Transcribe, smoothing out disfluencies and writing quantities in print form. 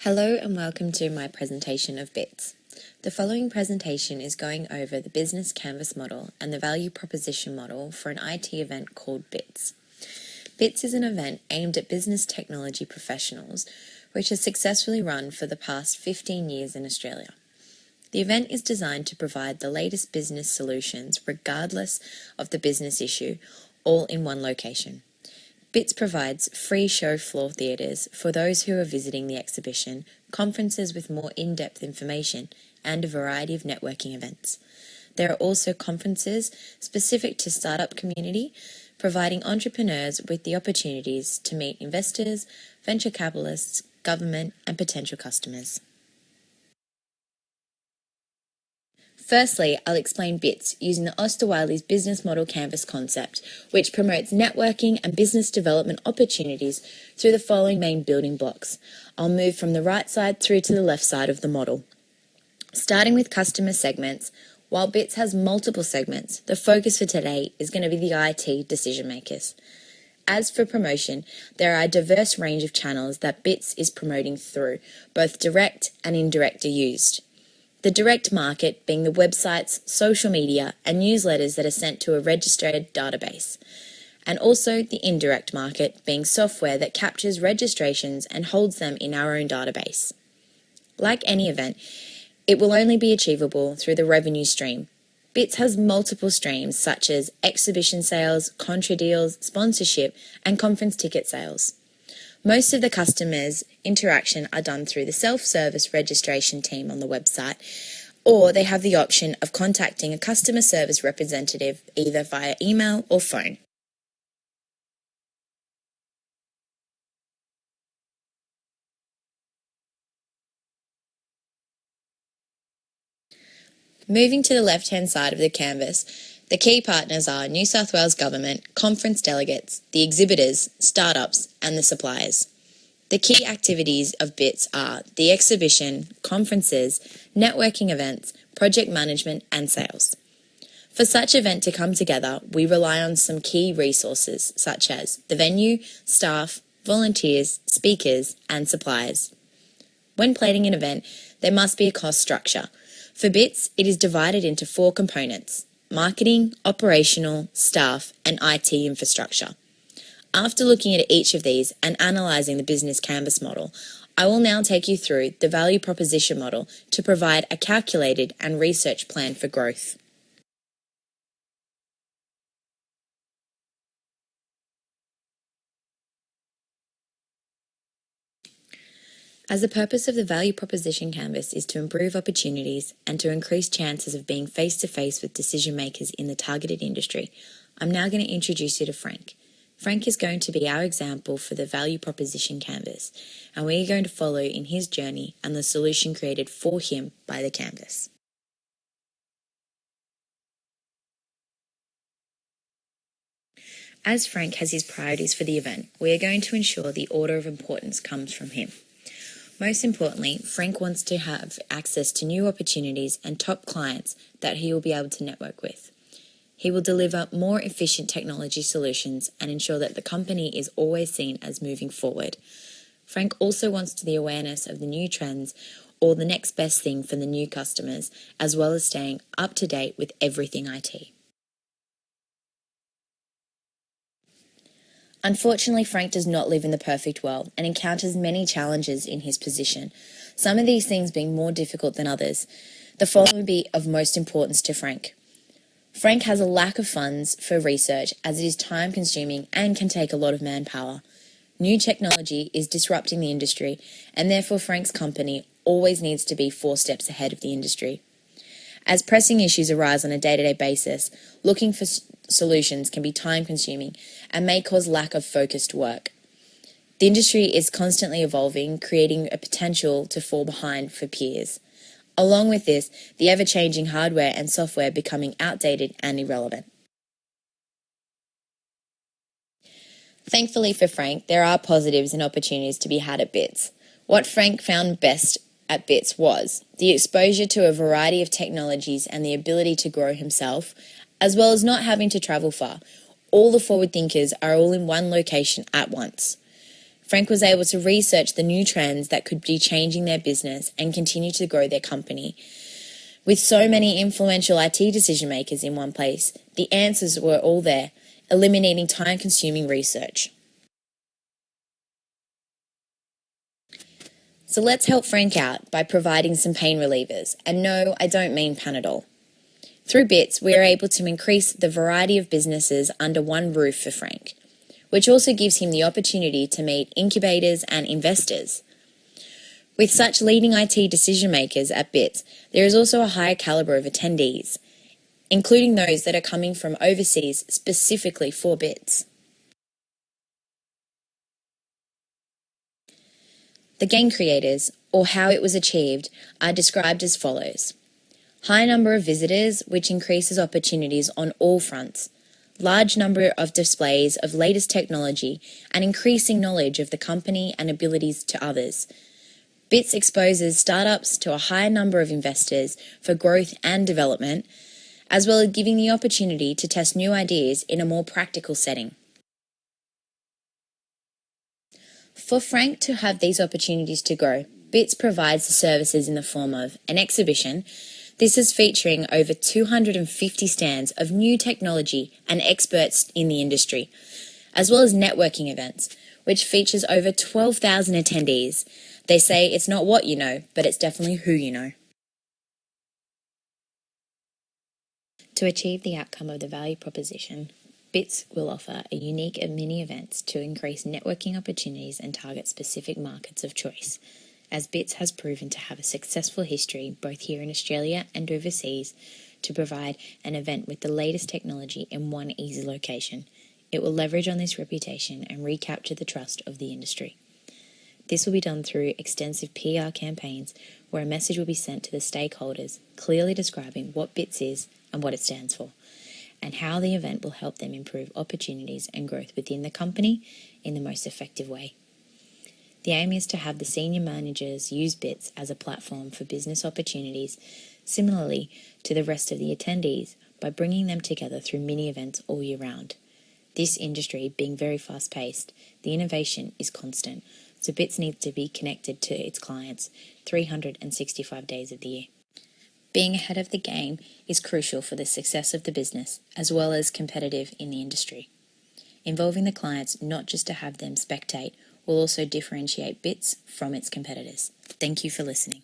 Hello and welcome to my presentation of BITS. The following presentation is going over the business canvas model and the value proposition model for an IT event called BITS. BITS is an event aimed at business technology professionals which has successfully run for the past 15 years in Australia. The event is designed to provide the latest business solutions regardless of the business issue, all in one location. BITS provides free show floor theatres for those who are visiting the exhibition, conferences with more in-depth information, and a variety of networking events. There are also conferences specific to startup community, providing entrepreneurs with the opportunities to meet investors, venture capitalists, government, and potential customers. Firstly, I'll explain BITS using the Osterwiley's business model canvas concept, which promotes networking and business development opportunities through the following main building blocks. I'll move from the right side through to the left side of the model. Starting with customer segments, while BITS has multiple segments, the focus for today is going to be the IT decision makers. As for promotion, there are a diverse range of channels that BITS is promoting through, both direct and indirect are used. The direct market being the websites, social media, and newsletters that are sent to a registered database. And also the indirect market being software that captures registrations and holds them in our own database. Like any event, it will only be achievable through the revenue stream. BITS has multiple streams such as exhibition sales, contra deals, sponsorship, and conference ticket sales. Most of the customers' interaction are done through the self-service registration team on the website, or they have the option of contacting a customer service representative either via email or phone. Moving to the left-hand side of the canvas, the key partners are New South Wales Government, conference delegates, the exhibitors, startups, and the suppliers. The key activities of BITS are the exhibition, conferences, networking events, project management, and sales. For such event to come together, we rely on some key resources such as the venue, staff, volunteers, speakers, and suppliers. When planning an event, there must be a cost structure. For BITS, it is divided into 4 components: marketing, operational, staff, and IT infrastructure. After looking at each of these and analysing the business canvas model, I will now take you through the value proposition model to provide a calculated and research plan for growth. As the purpose of the value proposition canvas is to improve opportunities and to increase chances of being face-to-face with decision makers in the targeted industry, I'm now going to introduce you to Frank. Frank is going to be our example for the value proposition canvas, and we are going to follow in his journey and the solution created for him by the canvas. As Frank has his priorities for the event, we are going to ensure the order of importance comes from him. Most importantly, Frank wants to have access to new opportunities and top clients that he will be able to network with. He will deliver more efficient technology solutions and ensure that the company is always seen as moving forward. Frank also wants the awareness of the new trends or the next best thing for the new customers, as well as staying up to date with everything IT. Unfortunately, Frank does not live in the perfect world and encounters many challenges in his position, some of these things being more difficult than others. The following would be of most importance to Frank. Frank has a lack of funds for research as it is time-consuming and can take a lot of manpower. New technology is disrupting the industry, and therefore Frank's company always needs to be 4 steps ahead of the industry. As pressing issues arise on a day-to-day basis, looking for solutions can be time-consuming and may cause lack of focused work. The industry is constantly evolving, creating a potential to fall behind for peers. Along with this, the ever-changing hardware and software becoming outdated and irrelevant. Thankfully for Frank, there are positives and opportunities to be had at BITS. What Frank found best at BITS was the exposure to a variety of technologies and the ability to grow himself, as well as not having to travel far. All the forward thinkers are all in one location at once. Frank was able to research the new trends that could be changing their business and continue to grow their company. With so many influential IT decision makers in one place, the answers were all there, eliminating time-consuming research. So let's help Frank out by providing some pain relievers. And no, I don't mean Panadol. Through BITS, we are able to increase the variety of businesses under one roof for Frank, which also gives him the opportunity to meet incubators and investors. With such leading IT decision makers at BITS, there is also a higher calibre of attendees, including those that are coming from overseas specifically for BITS. The gain creators, or how it was achieved, are described as follows. High number of visitors, which increases opportunities on all fronts. Large number of displays of latest technology and increasing knowledge of the company and abilities to others. BITS exposes startups to a higher number of investors for growth and development, as well as giving the opportunity to test new ideas in a more practical setting. For Frank to have these opportunities to grow, BITS provides the services in the form of an exhibition. This is featuring over 250 stands of new technology and experts in the industry, as well as networking events, which features over 12,000 attendees. They say it's not what you know, but it's definitely who you know. To achieve the outcome of the value proposition, BITS will offer a unique mini events to increase networking opportunities and target specific markets of choice, as BITS has proven to have a successful history both here in Australia and overseas to provide an event with the latest technology in one easy location. It will leverage on this reputation and recapture the trust of the industry. This will be done through extensive PR campaigns where a message will be sent to the stakeholders clearly describing what BITS is and what it stands for, and how the event will help them improve opportunities and growth within the company in the most effective way. The aim is to have the senior managers use BITS as a platform for business opportunities, similarly to the rest of the attendees, by bringing them together through mini events all year round. This industry being very fast-paced, the innovation is constant, so BITS needs to be connected to its clients 365 days of the year. Being ahead of the game is crucial for the success of the business, as well as competitive in the industry. Involving the clients not just to have them spectate will also differentiate BITS from its competitors. Thank you for listening.